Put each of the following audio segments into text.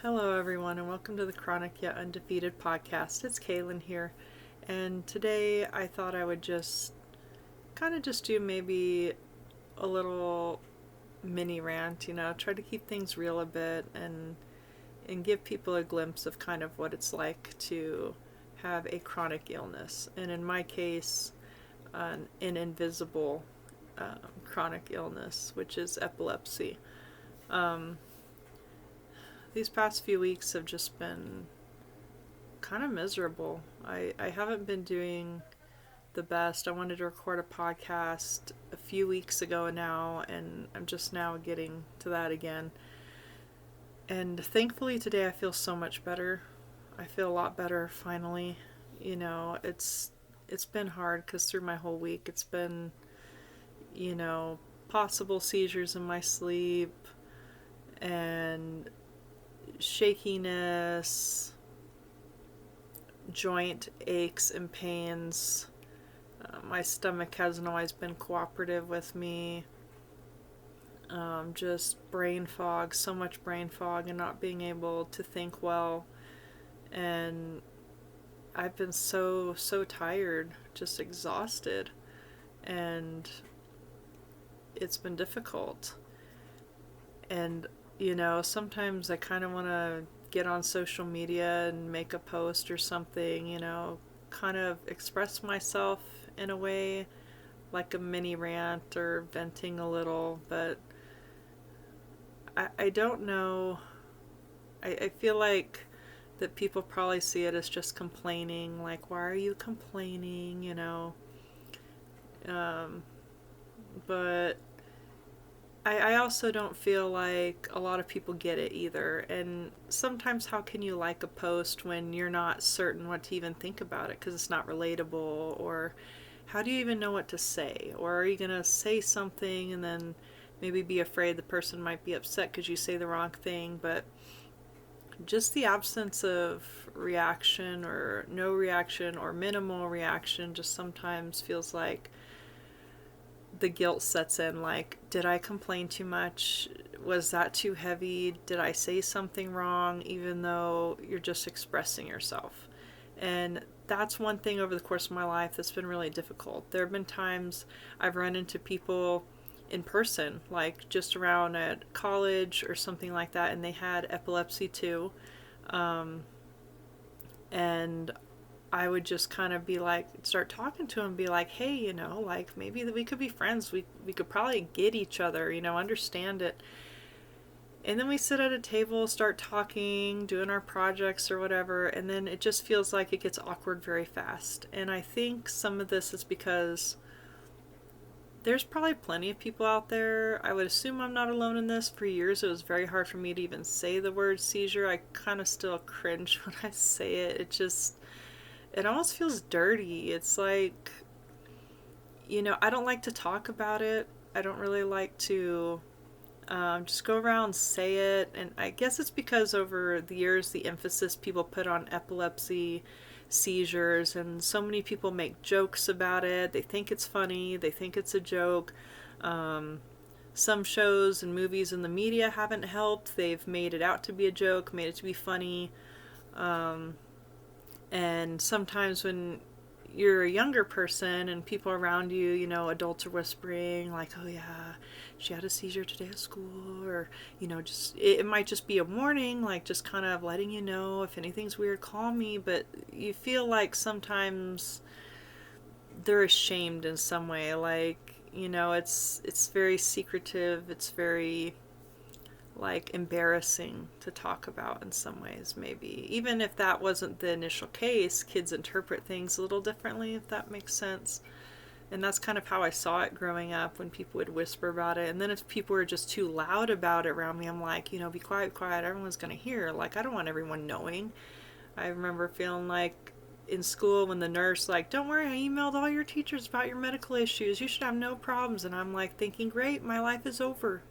Hello, everyone, and welcome to the Chronic Yet Undefeated podcast. It's Kaylin here, and today I thought I would just do maybe a little mini rant, try to keep things real a bit and give people a glimpse of kind of what it's like to have a chronic illness, and in my case, an invisible chronic illness, which is epilepsy. Um, these past few weeks have just been kind of miserable. I haven't been doing the best. I wanted to record a podcast a few weeks ago now, and I'm just now getting to that again. And thankfully today I feel so much better. I feel a lot better finally. It's been hard because through my whole week it's been, you know, possible seizures in my sleep and shakiness, joint aches and pains. My stomach hasn't always been cooperative with me. Just brain fog, so much brain fog, and not being able to think well. And I've been so tired, just exhausted. And it's been difficult. And sometimes I kind of want to get on social media and make a post or something, kind of express myself in a way, like a mini rant or venting a little, but I don't know. I feel like that people probably see it as just complaining, like, why are you complaining, but I also don't feel like a lot of people get it either. And sometimes, how can you like a post when you're not certain what to even think about it because it's not relatable? Or how do you even know what to say? Or are you going to say something and then maybe be afraid the person might be upset because you say the wrong thing? But just the absence of reaction or no reaction or minimal reaction just sometimes feels like the guilt sets in, like, did I complain too much? Was that too heavy? Did I say something wrong? Even though you're just expressing yourself. And that's one thing over the course of my life that's been really difficult. There have been times I've run into people in person, like just around at college or something like that, and they had epilepsy too. And I would just kind of be like, start talking to him, and be like, hey, like maybe we could be friends. We could probably get each other, understand it. And then we sit at a table, start talking, doing our projects or whatever, and then it just feels like it gets awkward very fast. And I think some of this is because there's probably plenty of people out there. I would assume I'm not alone in this. For years, it was very hard for me to even say the word seizure. I kind of still cringe when I say it. It almost feels dirty. It's like, I don't like to talk about it. I don't really like to just go around and say it. And I guess it's because over the years, the emphasis people put on epilepsy, seizures, and so many people make jokes about it. They think it's funny. They think it's a joke. Some shows and movies in the media haven't helped. They've made it out to be a joke, made it to be funny. And sometimes when you're a younger person and people around you, adults are whispering like, oh yeah, she had a seizure today at school, or, just, it might just be a warning, like just kind of letting you know if anything's weird, call me. But you feel like sometimes they're ashamed in some way, like, it's very secretive, it's very like embarrassing to talk about in some ways. Maybe even if that wasn't the initial case, kids interpret things a little differently, if that makes sense. And that's kind of how I saw it growing up, when people would whisper about it. And then if people were just too loud about it around me, I'm like, be quiet, everyone's gonna hear. Like, I don't want everyone knowing. I remember feeling like in school when the nurse, like, don't worry, I emailed all your teachers about your medical issues, you should have no problems. And I'm like thinking, great, my life is over.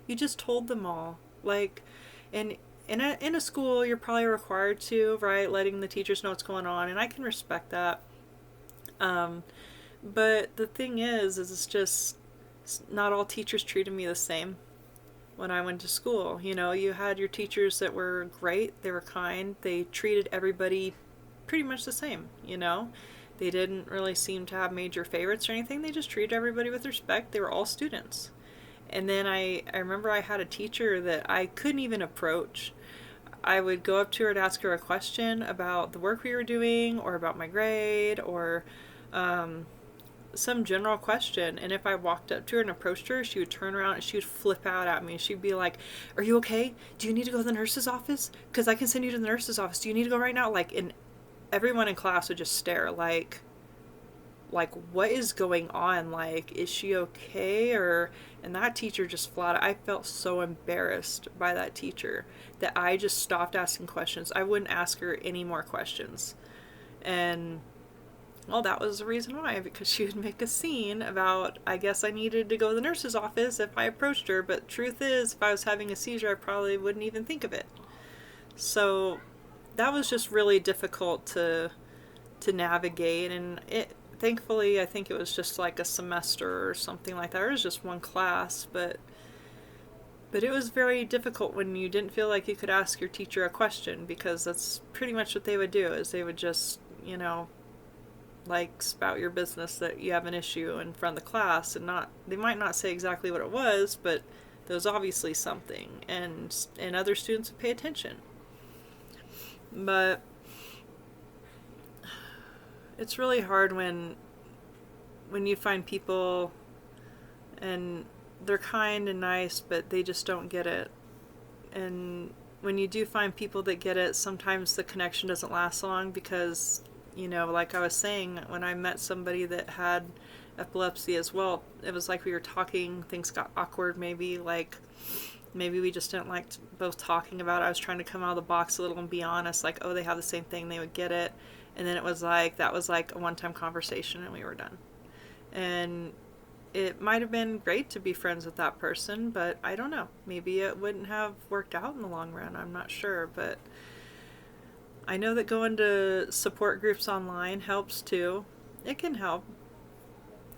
You just told them all. Like, and in a school, you're probably required to, right, letting the teachers know what's going on, and I can respect that. But the thing is it's just not all teachers treated me the same. when I went to school. You know, you had your teachers that were great, they were kind, they treated everybody pretty much the same, you know. They didn't really seem to have major favorites or anything. They just treated everybody with respect. They were all students. And then I remember I had a teacher that I couldn't even approach. I would go up to her to ask her a question about the work we were doing or about my grade or some general question. And if I walked up to her and approached her, she would turn around and she would flip out at me. She'd be like, "Are you okay? Do you need to go to the nurse's office? Because I can send you to the nurse's office. Do you need to go right now?" Like, and everyone in class would just stare like what is going on? Like, is she okay? Or, and that teacher just flat, I felt so embarrassed by that teacher that I just stopped asking questions. I wouldn't ask her any more questions. And well, that was the reason why, because she would make a scene about, I guess I needed to go to the nurse's office if I approached her, but truth is, if I was having a seizure, I probably wouldn't even think of it. So that was just really difficult to navigate, and it, thankfully, I think it was just like a semester or something like that. It was just one class, but it was very difficult when you didn't feel like you could ask your teacher a question, because that's pretty much what they would do, is they would just, you know, like spout your business that you have an issue in front of the class, and not, they might not say exactly what it was, but there was obviously something, and other students would pay attention. But it's really hard when you find people and they're kind and nice, but they just don't get it. And when you do find people that get it, sometimes the connection doesn't last long, because, you know, like I was saying, when I met somebody that had epilepsy as well, it was like we were talking, things got awkward maybe, like maybe we just didn't like both talking about it. I was trying to come out of the box a little and be honest, like, oh, they have the same thing, they would get it. And then it was like, that was like a one-time conversation and we were done. And it might have been great to be friends with that person, but I don't know. Maybe it wouldn't have worked out in the long run. I'm not sure, but I know that going to support groups online helps too. It can help.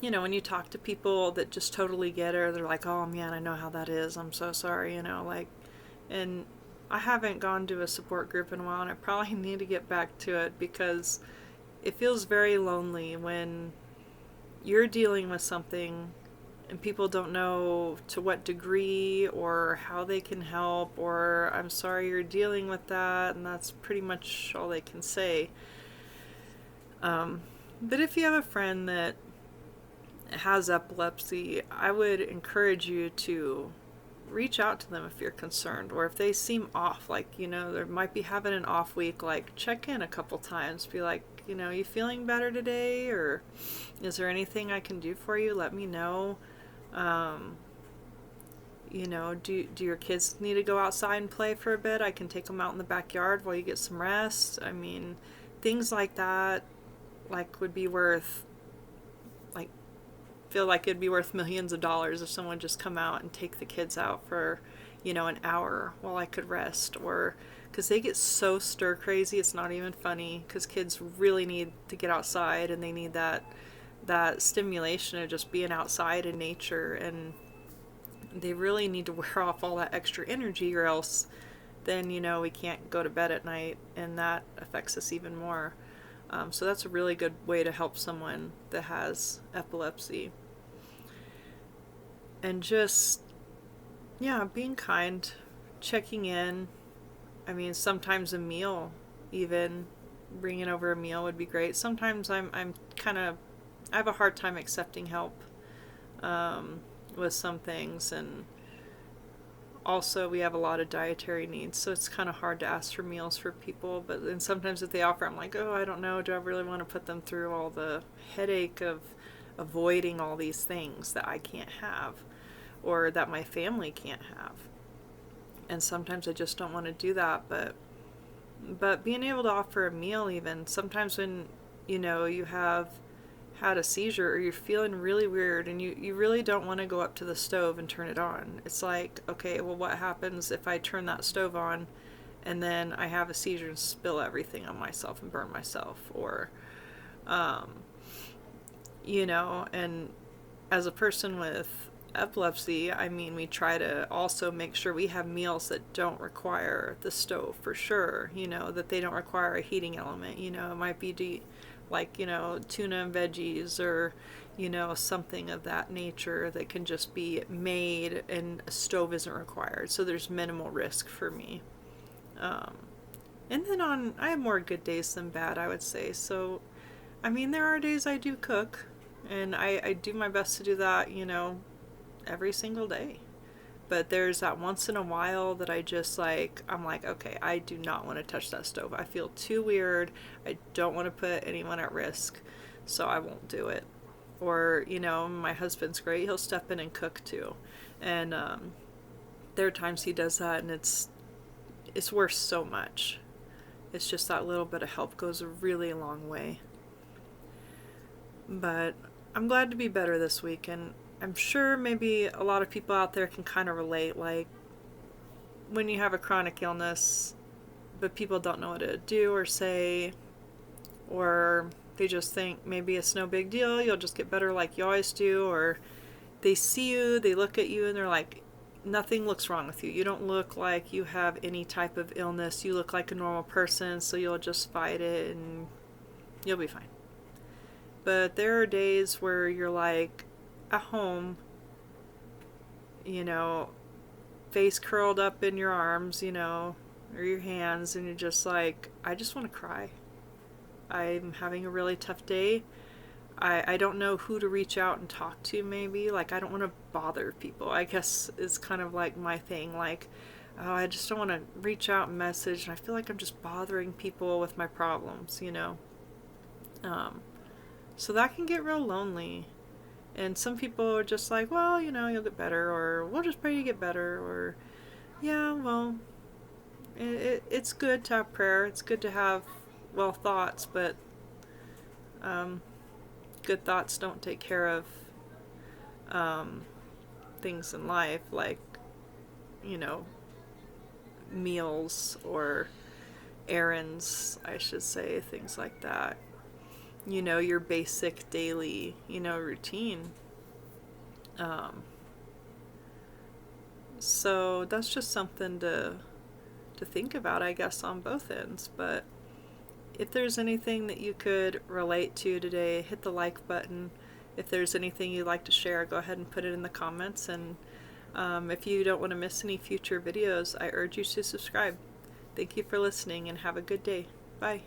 You know, when you talk to people that just totally get it, or they're like, "Oh man, I know how that is. I'm so sorry," you know, like, and I haven't gone to a support group in a while, and I probably need to get back to it, because it feels very lonely when you're dealing with something and people don't know to what degree or how they can help, or "I'm sorry you're dealing with that," and that's pretty much all they can say. But if you have a friend that has epilepsy, I would encourage you to reach out to them if you're concerned, or if they seem off, like, you know, they might be having an off week, like check in a couple times, be like, you know, you feeling better today, or is there anything I can do for you? Let me know. You know, do your kids need to go outside and play for a bit? I can take them out in the backyard while you get some rest. I mean, things like that, like, would be worth, like, feel like it'd be worth millions of dollars if someone just come out and take the kids out for, you know, an hour while I could rest. Or because they get so stir crazy, it's not even funny, because kids really need to get outside, and they need that stimulation of just being outside in nature, and they really need to wear off all that extra energy, or else then, you know, we can't go to bed at night, and that affects us even more. So that's a really good way to help someone that has epilepsy. And just, yeah, being kind, checking in. I mean, sometimes a meal, even bringing over a meal would be great. Sometimes I'm kind of, I have a hard time accepting help with some things, and also we have a lot of dietary needs, so it's kind of hard to ask for meals for people. But then sometimes if they offer, I'm like, oh, I don't know, do I really want to put them through all the headache of avoiding all these things that I can't have, or that my family can't have? And sometimes I just don't want to do that. But being able to offer a meal, even sometimes when, you know, you have had a seizure, or you're feeling really weird, and you really don't want to go up to the stove and turn it on. It's like, okay, well, what happens if I turn that stove on and then I have a seizure and spill everything on myself and burn myself? Or you know, and as a person with epilepsy, I mean, we try to also make sure we have meals that don't require the stove for sure, that they don't require a heating element. It might be like, tuna and veggies or, something of that nature that can just be made and a stove isn't required. So there's minimal risk for me. Um, and then I have more good days than bad, I would say. So, I mean, there are days I do cook and I do my best to do that, every single day. But there's that once in a while that I'm like, okay, I do not want to touch that stove. I feel too weird. I don't want to put anyone at risk, so I won't do it. Or, my husband's great. He'll step in and cook too. And there are times he does that and it's worth so much. It's just that little bit of help goes a really long way. But I'm glad to be better this week, and I'm sure maybe a lot of people out there can kind of relate, like when you have a chronic illness, but people don't know what to do or say, or they just think maybe it's no big deal, you'll just get better like you always do, or they see you, they look at you, and they're like, nothing looks wrong with you. You don't look like you have any type of illness. You look like a normal person, so you'll just fight it and you'll be fine. But there are days where you're like at home, face curled up in your arms, or your hands, and you're just like, I just want to cry. I'm having a really tough day. I don't know who to reach out and talk to, maybe. Like, I don't want to bother people, I guess is kind of like my thing. Like, oh, I just don't want to reach out and message, and I feel like I'm just bothering people with my problems, So that can get real lonely. And some people are just like, well, you'll get better, or we'll just pray you get better, or, yeah, well, it's good to have prayer. It's good to have, well, thoughts, but good thoughts don't take care of things in life, like, meals or errands, I should say, things like that. Your basic daily, routine. So that's just something to think about, I guess, on both ends. But if there's anything that you could relate to today, hit the like button. If there's anything you'd like to share, go ahead and put it in the comments. And if you don't want to miss any future videos, I urge you to subscribe. Thank you for listening and have a good day. Bye.